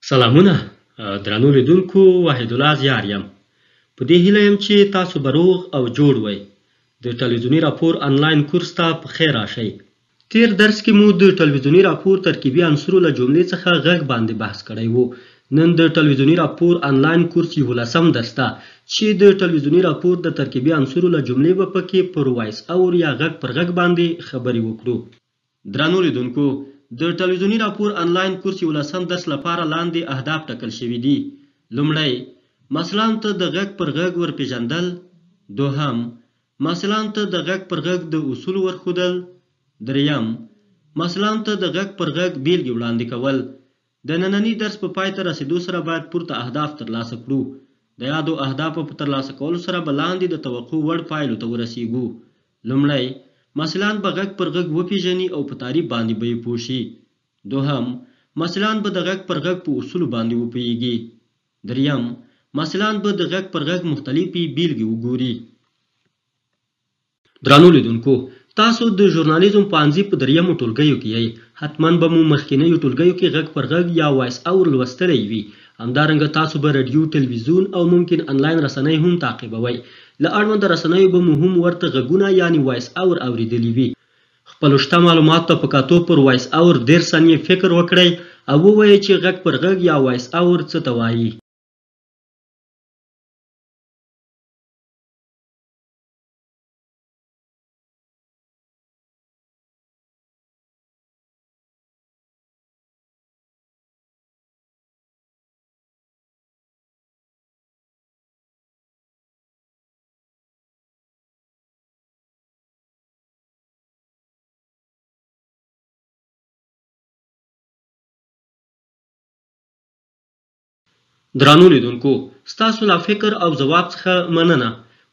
سلامونه درنو لیدونکو، وحید الله زیار یم. په دې هیله یم چې تاسو به روغ او جوړ وئ. د ټلویزیوني راپور آنلاین کورس ته په خیر راشئ. تیر درس کې مو د ټلویزیوني راپور ترکیبي عنصرو له جملې څخه غږ باندې بحث کړی وو. نن د ټلویزیوني راپور آنلاین کورس 11 درس ته چې د ټلویزیوني راپور د ترکیبي عنصرو له جملې به پکې پر وایس اور یا غږ پر غږ باندې خبرې وکړو. درنو لیدونکو، د ټلویزیوني راپور آنلاین کورس 11 درس لپاره لاندې اهداف ټاکل شوي دي. لومړی، محصلانو ته د غږ پر غږ ورپېژندل. دوهم، محصلانو ته د غږ پر غږ د اصول ورښودل. دریم، محصلانو ته د غږ پر غږ بیلګې وړاندې کول. د ننني درس په پای ته رسیدو سره باید پورته اهداف ترلاسه کړو. د یادو اهدافو په ترلاسه کولو سره به لاندې د توقع وړ پایلو ته ورسیږو. لومړی، محصلان به غږ پر غږ وپیژني او په تعریف باندې به یې پوه شي. دوهم، محصلان به د غږ پر غږ په اصولو باندې وپوهیږي. دریم، محصلان به د غږ پر غږ مختلفې بیلګې وګوري. درنو لیدونکو، تاسو د ژورنالیزم پوهنځي په دریمو ټولګیو کې یئ. حتما به مو مخکینیو ټولګیو کې غږ پر غږ یا وایس اور لوستلی وي. همدارنګه تاسو به رادیو، تلویزیون او ممکن آنلاین رسنۍ هم تعقیبوئ. له اړونده رسنیو به مو هم ورته غږونه یعنې وایس اور اورېدلي وي. خپلو شته معلوماتو ته په کتو پر وایس اور 10 ثانیې فکر وکړئ او ووایئ چې غږ پر غږ یا وایس اور څه ته وایي. درنو لیدونکو، ستاسو له فکر او ځواب څخه مننه.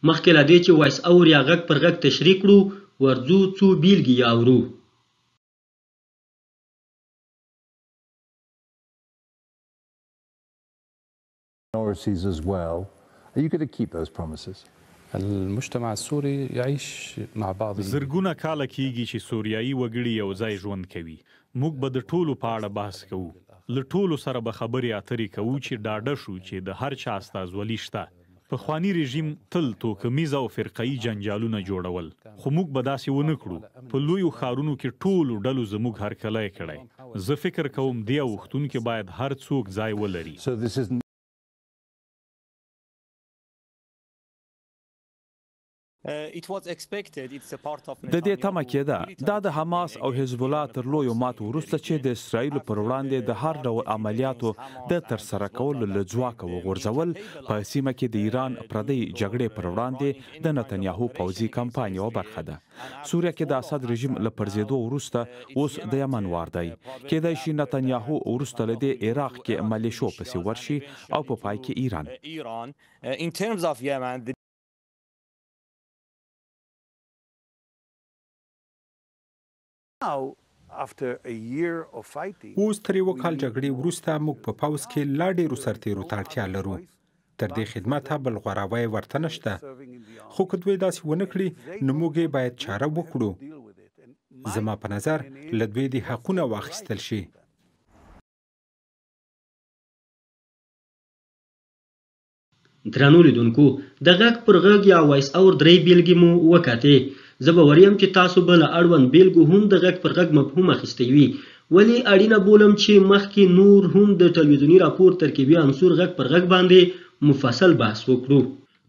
مخکې له دې چې وایس اور یا غږ پر غږ تشریح کړو، ورځو څو بیلګې یې اورو. minorities as well. Are you going to keep those promises? المجتمع السوري يعيش مع بعض. زرګونه کاله کیږي چې سوریایي وګړي یو ځای ژوند کوي. موږ به د ټولو په اړه بحث کوو. له ټولو سره به خبرې اترې کوو چې ډاډه شو چې د هر چا استازولي شته. پخواني رژیم تل توکمیز او فرقه‌ایي جنجالونه جوړول، خو موږ به داسې ونه کړو. په لویو ښارونو کې ټولو ډلو زموږ هرکلی کړی. زه فکر کوم دې اوښتونکي باید هر څوک ځای ولري. So this is د دې تمه کېده دا د حماس او حزب الله تر لویو ماتو وروسته چې د اسرائیلو پر وړاندې د هر ډول عملیاتو د ترسره کولو له ځواکه وغورځول په سیمه کې د ایران پردۍ جګړې پر وړاندې د نتنیاهو پوځي کمپاین یوه برخه ده. سوریه کې د اسد رژیم له پرځېدو وروسته اوس د یمن وار دی. کېدای شي نتنیاهو وروسته له دې عراق کې ملیشو پسې ورشي او په پای کې ایران. اوس تر یوه کال جګړې وروسته موږ په پوځ کې لا ډېرو سرتېرو ته اړتیا لرو. تر دې خدمته بل غوراوی ورته نشته. خو که دوی داسې ونه کړي نو موږ یې باید چاره وکړو. زما په نظر له دوی دې حقونه واخیستل شي. درنو لیدونکو، د غږ پر غږ یا وایس اور 3 بیلګې مو وکتې. زه به وریم چې تاسو به له اړوند بیلګو هم د غږ پر غږ مفهوم اخیستی وي. ولې اړینه بولم چې مخکې نور هم د ټلویزیوني راپور ترکیبي عنصر غږ پر غږ باندې مفصل بحث وکړو.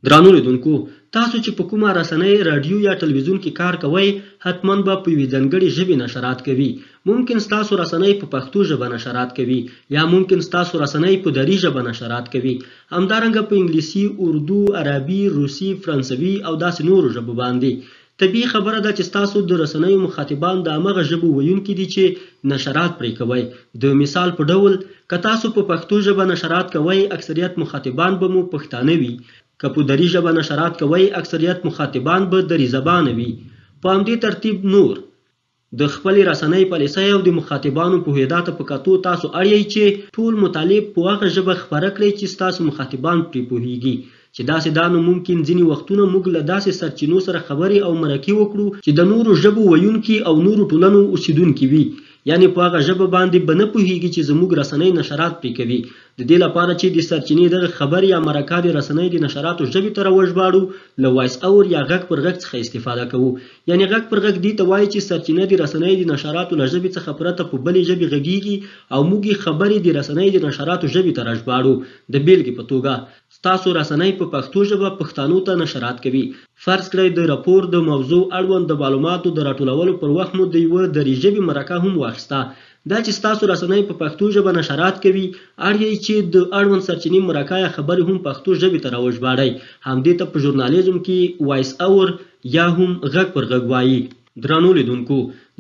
درنو لیدونکو، تاسو چې په کومه رسنۍ، راډیو یا تلویزیون کې کار کوئ، حتما به په یوې ځانګړې ژبې نشرات کوي. ممکن ستاسو رسنۍ په پښتو ژبه نشرات کوي یا ممکن ستاسو رسنۍ په دري ژبه نشرات کوي. همدارنګه په انګلیسي، اردو، عربي، روسي، فرانسوي او داسې نورو ژبو باندې. طبیعي خبره ده چې ستاسو د رسنیو مخاطبان د همغه ژبو ویونکي دي چې نشرات پرې کوئ. د مثال په ډول که تاسو په پښتو ژبه نشرات کوئ، اکثریت مخاطبان به مو پښتانه وي. که په دري ژبه نشرات کوئ، اکثریت مخاطبان به دري زبانه وي. په همدې ترتیب نور د خپلې رسنۍ پالیسۍ او د مخاطبانو پوهېدا ته په کتو تاسو اړ یئ چې ټول مطالب په هغه ژبه خپره کړئ چې ستاسو مخاطبان پرې پوهیږي. چې داسې دا نو ممکن ځینې وختونه موږ له داسې سرچینو سره خبرې او مرکې وکړو چې د نورو ژبو ویونکي او نورو ټولنو اوسیدونکي وي. یعنی په هغه ژبه باندې به نه پوهیږي چې زموږ رسنۍ نشرات پرې کوي. د دې لپاره چې د سرچینې دغه خبر یا مرکه د رسنۍ د نشراتو ژبې ته راوژباړو له وایس اور یا غږ پر غږ څخه استفاده کوو. یعنی غږ پر غږ دې ته وایي چې سرچینه د رسنۍ د نشراتو له ژبې څخه پرته په بلې ژبې غږیږي او موږ یې خبرې د رسنۍ د نشراتو ژبې ته راژباړو. د بیلګې په توګه ستاسو رسنۍ په پښتو ژبه پښتنو ته نشرات کوي. فرض کړئ د راپور د موضوع اړوند د معلوماتو د راټولولو پر وخت مو د یوه دري ژبې مرکه هم واخیسته. دا چې ستاسو رسنۍ په پښتو ژبه نشرات کوي اړ یې چې د اړوند سرچینې مرکه یا خبرې هم پښتو ژبې ته راوژباړئ. همدې ته په ژورنالیزم کې وایس اور یا هم غږ پر غږ وایي. درنو لیدونکو،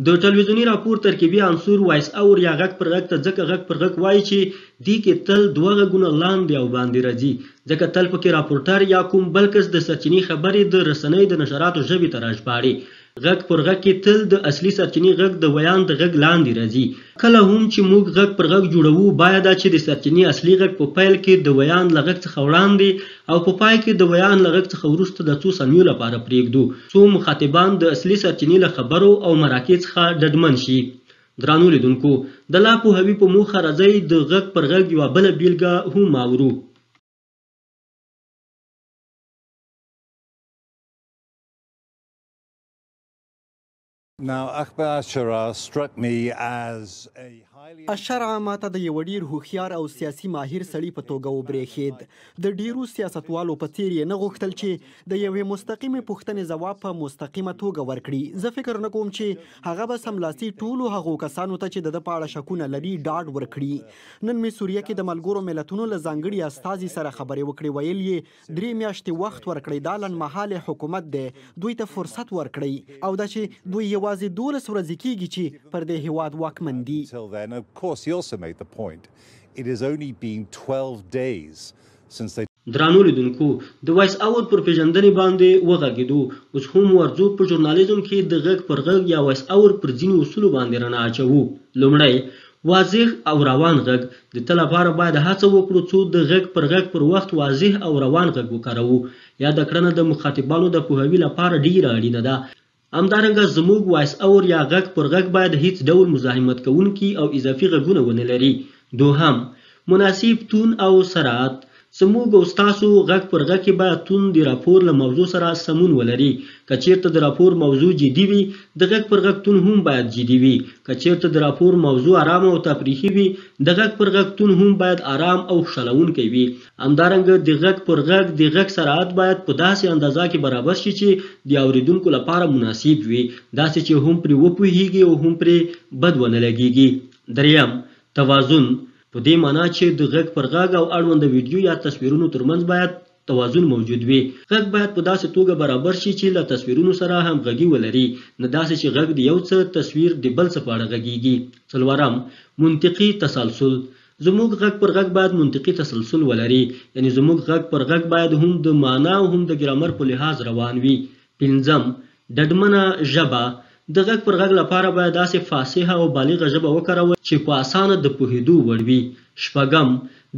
د ټلویزیوني راپور ترکیبي عنصر وایس اور یا غږ پر غږ ته ځکه غږ پر غږ وایي چې دې کې تل دوه غږونه لاندې او باندې راځي، ځکه تل پکې راپورټر یا کوم بل کس د سرچینې خبرې د رسنۍ د نشراتو ژبې ته راژباړي. غږ پر غږ کې تل د اصلي سرچینې غږ د ویان د غږ لاندې راځي. کله هم چې موږ غږ پر غږ جوړوو باید چې د سرچینې اصلي غږ په پیل کې د ویان له غږ څخه وړاندې او په پای کې د ویان له غږ څخه وروسته د څو ثانیو لپاره پرېږدو څو مخاطبان د اصلي سرچینې له خبرو او مرکې څخه ډډمن شي. درنو لیدونکو، د لا پوهوي په موخه راځئ د غږ پر غږ یوه بله بیلګه هم واورو. Now, Akbar Ashara struck me as a اشرع ماته د یو ډیر هوښیار او سیاسي ماهر سړي په توګه وبرېښید. د ډیرو سیاستوالو په څیر یې نه غوښتل چې د یوې مستقیمې پوښتنې ځواب په مستقیمه توګه ورکړي. زه فکر نه کوم چې هغه به سملاسي ټولو هغو کسانو ته چې د ده په اړه شکونه لري ډاډ ورکړي. نن مې سوریه کې د ملګرو ملتونو له ځانګړي استازي سره خبرې وکړې. ویل یې 3 میاشتې وخت ورکړئ، دا لنډمهالی حکومت دی، دوی ته فرصت ورکړئ او دا چې دوی یوازې 12 ورځې کېږي چې پر دې هیواد واکمن دي. Of course, he also made the point it has only been 12 days since they. درانو لیدونکو، د وایس اور پر پیژندنې باندې وغږېدو. اوس هم ورځو په ژورنالیزم کې د غږ پر غږ یا وایس اور پر ځینو اصولو باندې رڼا اچوو. لومړی، واضح او روان غږ. د تل لپاره باید هڅه وکړو څو د غږ پر غږ پر وخت واضح او روان غږ وکاروو. یاده کړنه د مخاطبانو د پوهاوي لپاره ډیره اړینه ده. همدارنګه زموږ وایس اور یا غږ پر غږ باید هیڅ ډول مزاحمت کوونکي او اضافي غږونه ونه لري. دوهم، مناسب تون او سرعت. زموږ او ستاسو غږ پر غږ کې باید تون د راپور له موضوع سره سمون ولري. که چیرته د راپور موضوع جدي وي د غږ پر غږ تون هم باید جدي وي. که چیرته د راپور موضوع آرام او تفریحي وي د غږ پر غږ تون هم باید آرام او خوشحالونکی وي. همدارنګه د غږ پر غږ د غږ سرعت باید په داسې اندازه کې برابر شي چې د اوریدونکو لپاره مناسب وي، داسې چې هم پرې وپوهیږي او هم پرې بد ونه لګیږي. دریم، توازن. په دې معنا چې د غږ پر غږ او اړوند ویډیو یا تصویرونو ترمنځ باید توازن موجود وي. غږ باید په داسې توګه برابر شي چې له تصویرونو سره همغږي ولري، نه داسې چې غږ د یو څه تصویر د بل څه په اړه غږیږي. څلورم، منطقي تسلسل. زموږ غږ پر غږ باید منطقي تسلسل ولري، یعنی زموږ غږ پر غږ باید هم د معنا او هم د ګرامر په لحاظ روان وي. پنځم، ډډمنه ژبه. د غږ پر غږ لپاره باید داسې فصیحه او بالغه ژبه وکاروو چې په اسانه د پوهېدو وړ وي. شپږم،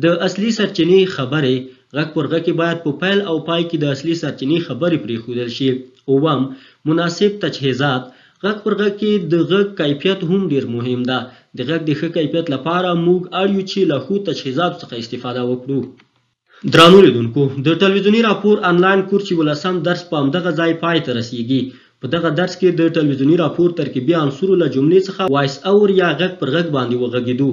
د اصلي سرچینې خبرې. غږ پر غږ کې باید په پیل او پای کې د اصلي سرچینې خبرې پرېښودل شي. اووم، مناسب تجهیزات. غږ پر غږ کې د غږ کیفیت هم ډیر مهم ده. د غږ د ښه کیفیت لپاره موږ اړ یو چې له ښو تجهیزاتو څخه استفاده وکړو. درنو لیدونکو، د ټلویزیوني راپور آنلاین کورس 11 درس په همدغه ځای پای ته رسیږي. په دغه درس کې د ټلویزیوني راپور ترکیبي عنصرو له جملې څخه وایس اور یا غږ پر غږ باندې وغږېدو.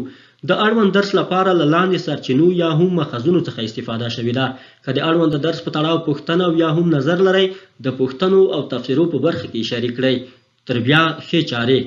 د اړوند درس لپاره له لاندې سرچینو یا هم ماخذونو څخه استفاده شوې ده. که د اړوند درس په تړاو پوښتنه او یا هم نظر لرئ د پوښتنو او تفسیرو په برخه کې شریک کړئ. تر بیا ښې چارې.